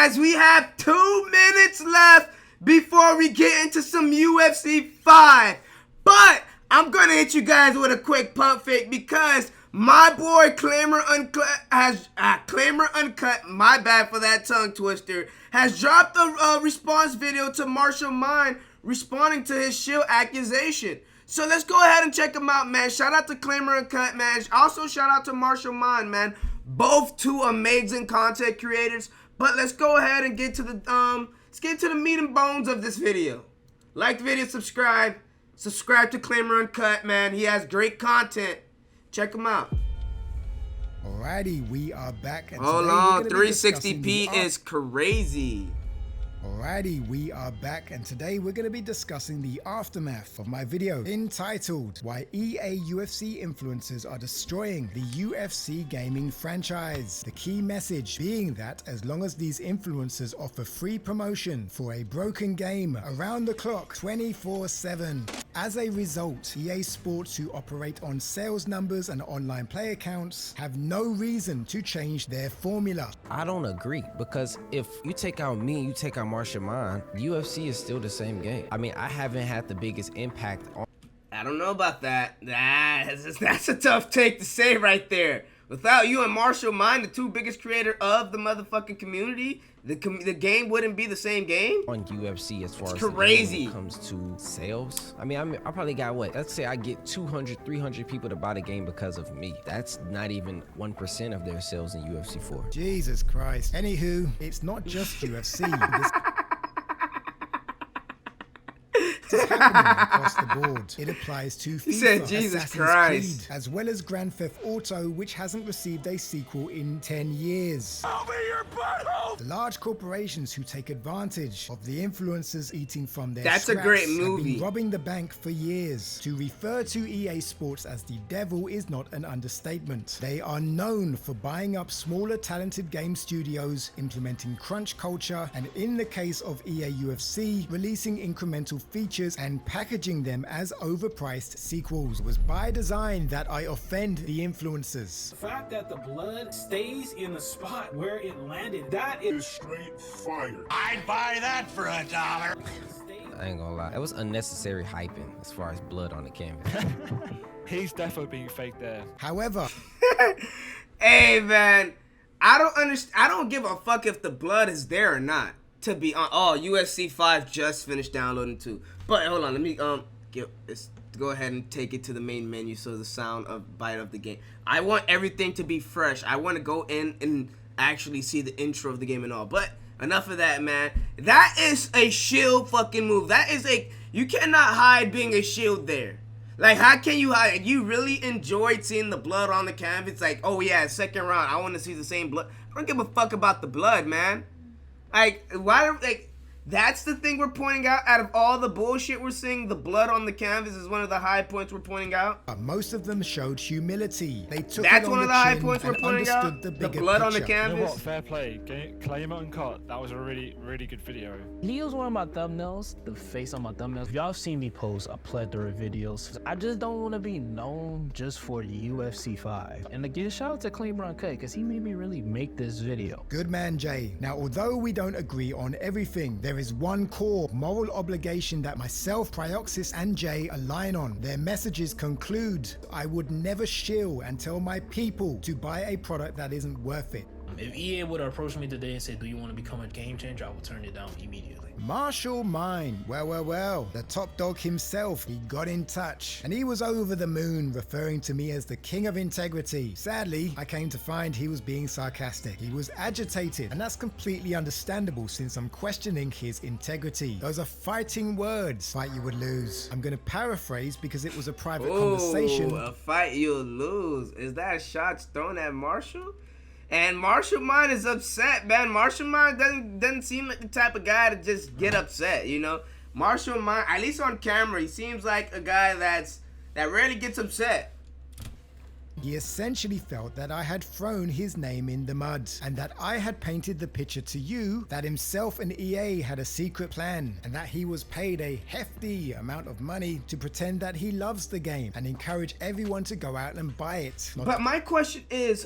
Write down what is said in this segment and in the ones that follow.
guys, we have 2 minutes left before we get into some UFC 5. But I'm going to hit you guys with a quick pump fake because my boy Claimer Uncut, my bad for that tongue twister, has dropped a response video to Marshall Mine responding to his SHILL accusation. So let's go ahead and check him out, man. Shout out to Claimer Uncut, man. Also shout out to Marshall Mine, man. Both two amazing content creators. But let's go ahead and get to the meat and bones of this video. Like the video, subscribe. Subscribe to Claimer Uncut, man. He has great content. Check him out. Alrighty, we are back. And hold on, 360p is crazy. Alrighty, we are back, and today we're going to be discussing the aftermath of my video entitled Why EA UFC Influencers Are Destroying the UFC Gaming Franchise. The key message being that as long as these influencers offer free promotion for a broken game around the clock 24/7. As a result, EA Sports, who operate on sales numbers and online play accounts, have no reason to change their formula. I don't agree, because if you take out me, you take out Marshall Mine, UFC is still the same game. I mean, I haven't had the biggest impact on... I don't know about that. That's a tough take to say right there. Without you and Marshall Mine, the two biggest creator of the motherfucking community, the game wouldn't be the same game on UFC as far as crazy when it comes to sales. I mean, I probably got what? Let's say I get 200, 300 people to buy the game because of me. That's not even 1% of their sales in UFC 4. Jesus Christ. Anywho, it's not just UFC. This is happening across the board. It applies to FIFA, Jesus Assassin's Christ. Creed, as well as Grand Theft Auto, which hasn't received a sequel in 10 years. I'll be your butthole! The large corporations who take advantage of the influencers eating from their That's scraps a great have movie. been robbing the bank for years. To refer to EA Sports as the devil is not an understatement. They are known for buying up smaller talented game studios, implementing crunch culture, and in the case of EA UFC, releasing incremental features and packaging them as overpriced sequels. It was by design that I offend the influencers. The fact that the blood stays in the spot where it landed, that is straight fire. I'd buy that for $1. I ain't gonna lie, that was unnecessary hyping as far as blood on the canvas. He's definitely being fake there. However, hey man, I don't give a fuck if the blood is there or not. To be on, oh, UFC 5 just finished downloading too. But hold on, let me go ahead and take it to the main menu so the sound of bite of the game. I want everything to be fresh. I want to go in and actually see the intro of the game and all. But enough of that, man. That is a SHILL fucking move. That is you cannot hide being a SHILL there. Like, how can you hide? You really enjoyed seeing the blood on the canvas. Like, oh yeah, second round, I want to see the same blood. I don't give a fuck about the blood, man. Like, that's the thing we're pointing out of all the bullshit we're seeing. The blood on the canvas is one of the high points we're pointing out. Most of them showed humility. They took That's it on one of the the high chin points we're and pointing out. understood The bigger blood on the picture. canvas. You know what? Fair play. Claimer Uncut. That was a really, really good video. He used one of my thumbnails, the face on my thumbnails. Y'all have seen me post a plethora of videos. I just don't want to be known just for UFC 5. And again, shout out to Claimer Uncut because he made me really make this video. Good man, Jay. Now, although we don't agree on everything, there is one core moral obligation that myself, Prioxis, and Jay align on. Their messages conclude, I would never shill and tell my people to buy a product that isn't worth it. If EA would have approached me today and said, do you want to become a game changer, I would turn it down immediately. Marshall Mine. Well, the top dog himself, he got in touch and he was over the moon, referring to me as the king of integrity. Sadly, I came to find he was being sarcastic. He was agitated, and that's completely understandable since I'm questioning his integrity. Those are fighting words. Fight you would lose. I'm gonna paraphrase because it was a private conversation. A fight you'll lose. Is that shots thrown at Marshall? And Marshall Mine is upset, man. Marshall Mine doesn't seem like the type of guy to just get upset, you know. Marshall Mine, at least on camera, he seems like a guy that rarely gets upset. He essentially felt that I had thrown his name in the mud and that I had painted the picture to you that himself and EA had a secret plan and that he was paid a hefty amount of money to pretend that he loves the game and encourage everyone to go out and buy it. But my question is,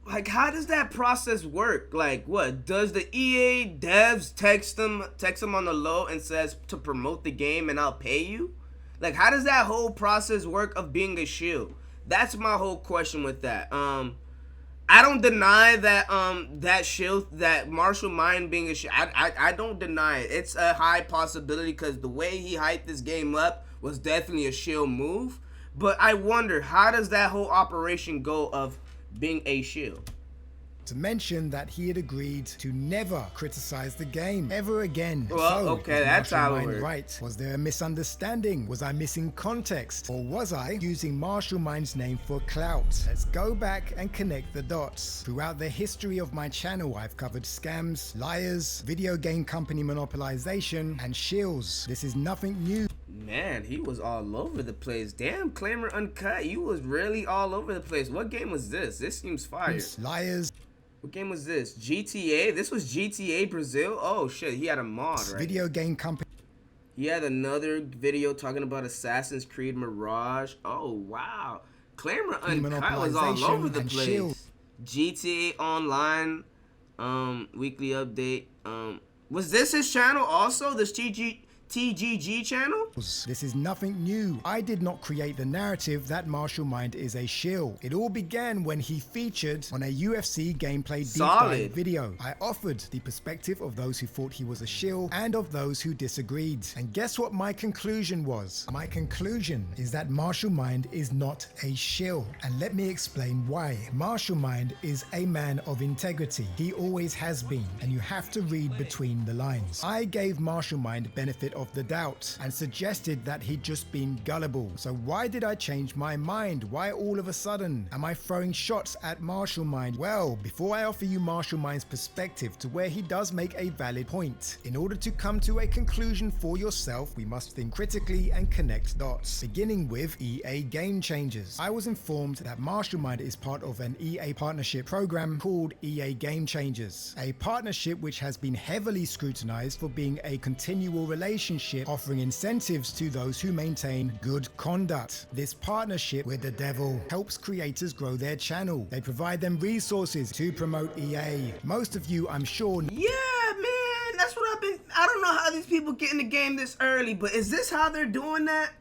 like, how does that process work? Like, what does the EA devs text them on the low and says to promote the game and I'll pay you? Like, how does that whole process work of being a shill? That's my whole question with that. I don't deny that that Marshall Mind being a shill. I don't deny it. It's a high possibility because the way he hyped this game up was definitely a shill move. But I wonder, how does that whole operation go of being a shill? To mention that he had agreed to never criticize the game ever again. Well, so, okay, is that's Marshall how it Mind works. right? Was there a misunderstanding? Was I missing context? Or was I using Marshall Mind's name for clout? Let's go back and connect the dots. Throughout the history of my channel, I've covered scams, liars, video game company monopolization, and shills. This is nothing new. Man, he was all over the place. Damn, Claimer Uncut, you was really all over the place. What game was this? This seems fire. Liars. What game was this? GTA? This was GTA Brazil? Oh shit, he had a mod, right? Video game company. He had another video talking about Assassin's Creed Mirage. Oh wow. Claimer Uncut was all over the place. SHILL. GTA Online, weekly update. Was this his channel also? This TGG channel? This is nothing new. I did not create the narrative that Marshall Mind is a shill. It all began when he featured on a UFC gameplay deep dive video. I offered the perspective of those who thought he was a shill and of those who disagreed. And guess what my conclusion was? My conclusion is that Marshall Mind is not a shill. And let me explain why. Marshall Mind is a man of integrity. He always has been, and you have to read between the lines. I gave Marshall Mind benefit of the doubt and suggested that he'd just been gullible. So why did I change my mind? Why all of a sudden am I throwing shots at Marshall Mind? Well, before I offer you Marshall Mind's perspective to where he does make a valid point, in order to come to a conclusion for yourself, we must think critically and connect dots, beginning with EA Game Changers. I was informed that Marshall Mind is part of an EA partnership program called EA Game Changers, a partnership which has been heavily scrutinized for being a continual relationship offering incentives to those who maintain good conduct. This partnership with the devil helps creators grow their channel. They provide them resources to promote EA. Most of you, I'm sure, Yeah, man, that's what I don't know how these people get in the game this early, but is this how they're doing that?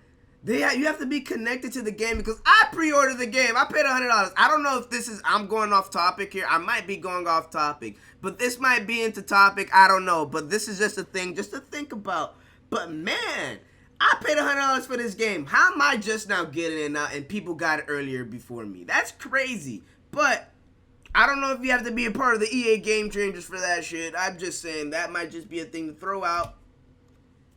You have to be connected to the game, because I pre-ordered the game. I paid $100. I don't know if this is, I'm going off topic here. I might be going off topic, but this might be into topic. I don't know, but this is just a thing just to think about. But man, I paid $100 for this game. How am I just now getting it now and people got it earlier before me? That's crazy. But I don't know if you have to be a part of the EA Game Changers for that shit. I'm just saying that might just be a thing to throw out.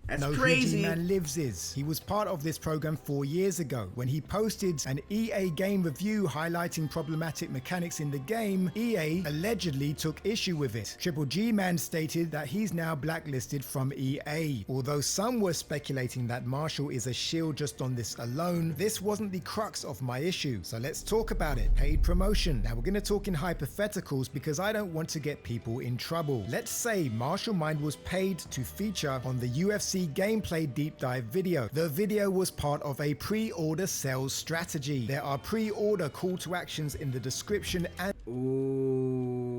That's crazy. Who G-Man Lives is. He was part of this program 4 years ago when he posted an EA game review highlighting problematic mechanics in the game. EA allegedly took issue with it. Triple G-Man stated that he's now blacklisted from EA. Although some were speculating that Marshall is a shill just on this alone, this wasn't the crux of my issue. So let's talk about it. Paid promotion. Now we're going to talk in hypotheticals because I don't want to get people in trouble. Let's say Marshall Mind was paid to feature on the UFC gameplay deep dive video. The video was part of a pre-order sales strategy. There are pre-order call to actions in the description and Ooh,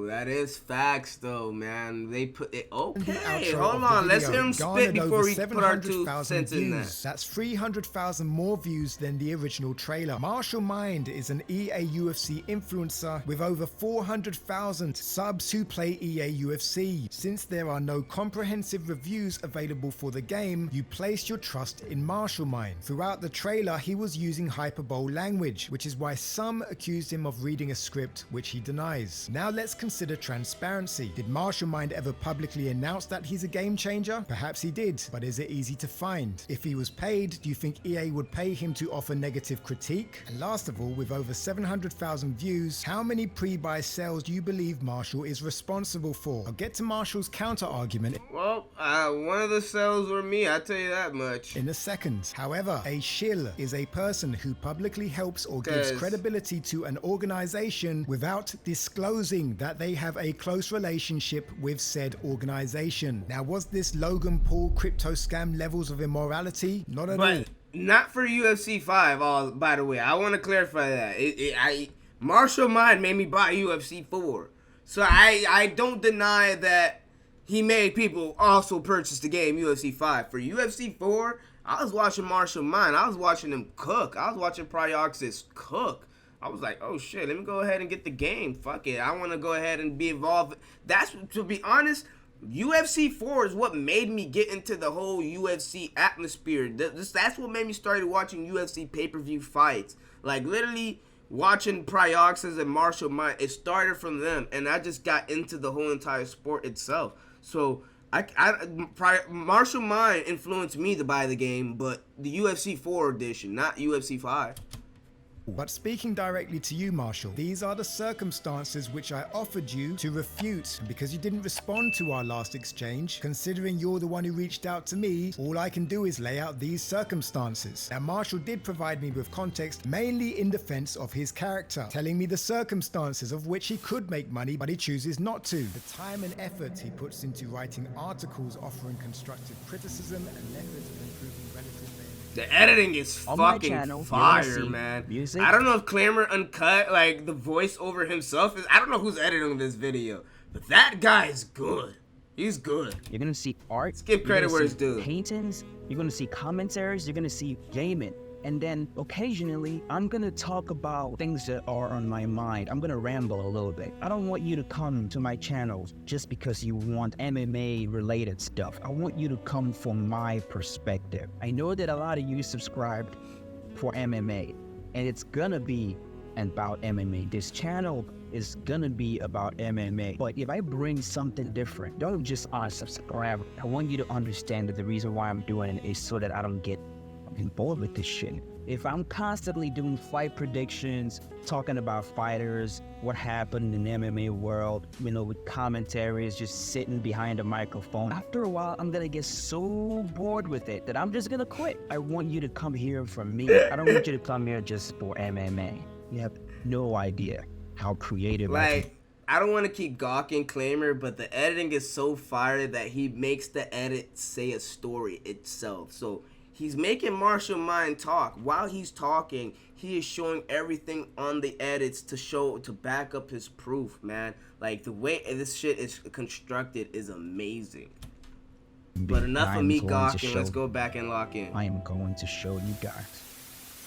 that is facts though, man. They put it, okay, outro hold of the on, let's video hear him spit garnered before over we put our 2 cents in there. That's 300,000 more views than the original trailer. Marshall Mind is an EA UFC influencer with over 400,000 subs who play EA UFC. Since there are no comprehensive reviews available for the game, you place your trust in Marshall Mind. Throughout the trailer, he was using hyperbole language, which is why some accused him of reading a script, which he denies. Now let's consider transparency. Did Marshall Mind ever publicly announce that he's a game changer? Perhaps he did, but is it easy to find? If he was paid, do you think EA would pay him to offer negative critique? And last of all, with over 700,000 views, how many pre-buy sales do you believe Marshall is responsible for? I'll get to Marshall's counter argument. Well, one of the sales were me, I tell you that much. In a second. However, a shill is a person who publicly helps or gives credibility to an organization without disclosing that they have a close relationship with said organization. Now, was this Logan Paul crypto scam levels of immorality? Not at all. Not for UFC 5, by the way. I want to clarify that. Marshall Mind made me buy UFC 4. So I don't deny that he made people also purchase the game UFC 5. For UFC 4, I was watching Marshall Mind. I was watching him cook. I was watching Pryoxis cook. I was like, oh shit, let me go ahead and get the game. Fuck it. I want to go ahead and be involved. That's, to be honest, UFC 4 is what made me get into the whole UFC atmosphere. That's what made me start watching UFC pay-per-view fights. Like, literally watching Pryoxis and Marshall Mind, it started from them, and I just got into the whole entire sport itself. So, Marshall Mind influenced me to buy the game, but the UFC 4 edition, not UFC 5. But speaking directly to you, Marshall, these are the circumstances which I offered you to refute. And because you didn't respond to our last exchange, considering you're the one who reached out to me, all I can do is lay out these circumstances. Now, Marshall did provide me with context, mainly in defense of his character, telling me the circumstances of which he could make money, but he chooses not to. The time and effort he puts into writing articles offering constructive criticism and methods of improving relative fairness. The editing is On my fucking channel, fire, you'll see man. music. I don't know if Claimer Uncut, like, the voiceover himself is... I don't know who's editing this video, but that guy is good. He's good. You're gonna see art. Let's give credit you're where gonna it's due. see paintings. You're gonna see commentaries. You're gonna see gaming. And then occasionally, I'm gonna talk about things that are on my mind. I'm gonna ramble a little bit. I don't want you to come to my channel just because you want MMA related stuff. I want you to come from my perspective. I know that a lot of you subscribed for MMA, and it's gonna be about MMA. This channel is gonna be about MMA. But if I bring something different, don't just unsubscribe. I want you to understand that the reason why I'm doing it is so that I don't get bored with this shit. If I'm constantly doing fight predictions, talking about fighters, what happened in the MMA world, with commentaries, just sitting behind a microphone, after a while, I'm gonna get so bored with it that I'm just gonna quit. I want you to come here from me. I don't want you to come here just for MMA. You have no idea how creative I am. Like, I don't want to keep gawking Claimer, but the editing is so fire that he makes the edit say a story itself. So he's making Marshall Mind talk. While he's talking, he is showing everything on the edits to back up his proof, man. Like, the way this shit is constructed is amazing. But enough of me gawking. Let's go back and lock in. I am going to show you guys.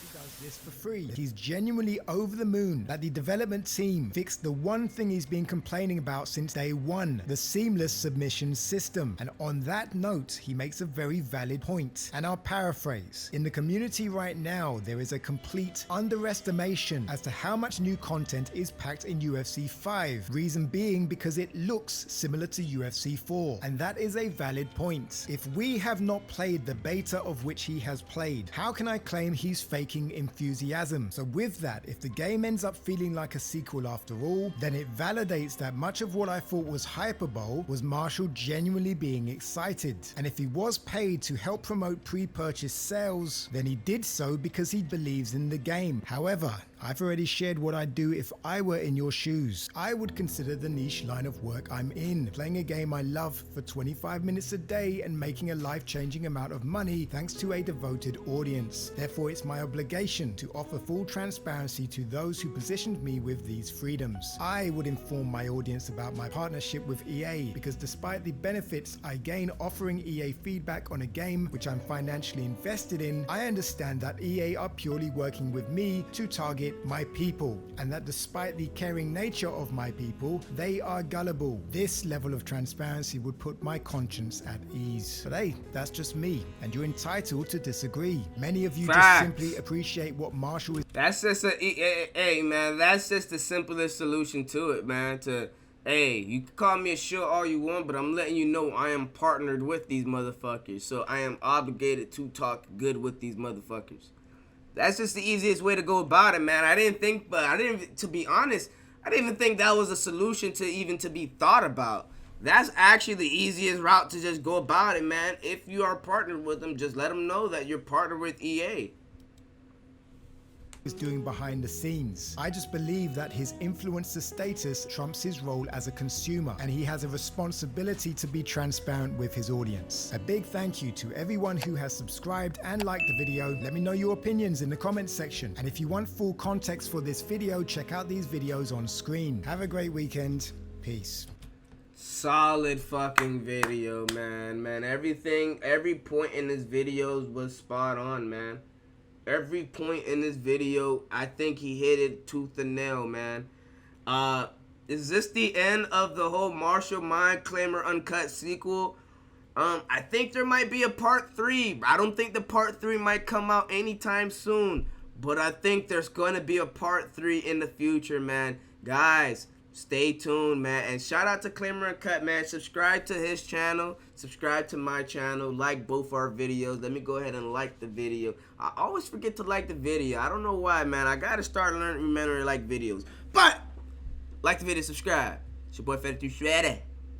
He does this for free. He's genuinely over the moon that the development team fixed the one thing he's been complaining about since day one, the seamless submission system. And on that note, he makes a very valid point. And I'll paraphrase. In the community right now, there is a complete underestimation as to how much new content is packed in UFC 5. Reason being because it looks similar to UFC 4. And that is a valid point. If we have not played the beta of which he has played, how can I claim he's faking enthusiasm? So with that, if the game ends up feeling like a sequel after all, then it validates that much of what I thought was hyperbole was Marshall genuinely being excited. And if he was paid to help promote pre-purchase sales, then he did so because he believes in the game. However, I've already shared what I'd do if I were in your shoes. I would consider the niche line of work I'm in, playing a game I love for 25 minutes a day and making a life-changing amount of money thanks to a devoted audience. Therefore, it's my obligation to offer full transparency to those who positioned me with these freedoms. I would inform my audience about my partnership with EA because despite the benefits I gain offering EA feedback on a game which I'm financially invested in, I understand that EA are purely working with me to target my people, and that despite the caring nature of my people, they are gullible. This level of transparency would put my conscience at ease. But hey, that's just me, and you're entitled to disagree. Many of you just simply appreciate what Marshall is. That's just hey man, that's just the simplest solution to it, man. Hey, you can call me a shill all you want, but I'm letting you know I am partnered with these motherfuckers, so I am obligated to talk good with these motherfuckers. That's just the easiest way to go about it, man. To be honest, I didn't even think that was a solution to be thought about. That's actually the easiest route to just go about it, man. If you are partnered with them, just let them know that you're partnered with EA. is doing behind the scenes. I just believe that his influencer status trumps his role as a consumer, and he has a responsibility to be transparent with his audience. A big thank you to everyone who has subscribed and liked the video. Let me know your opinions in the comments section. And if you want full context for this video, check out these videos on screen. Have a great weekend. Peace. Solid fucking video, man. Everything, every point in this video was spot on, man. Every point in this video, I think he hit it tooth and nail, man. Is this the end of the whole Martial Mind Claimer Uncut sequel? I think there might be a part 3. I don't think the part 3 might come out anytime soon, but I think there's going to be a part 3 in the future, man. Guys, stay tuned, man. And shout out to Claimer Uncut, man. Subscribe to his channel. Subscribe to my channel. Like both our videos. Let me go ahead and like the video. I always forget to like the video. I don't know why, man. I got to start remembering to like videos. But like the video, subscribe. It's your boy Fetti Shredder.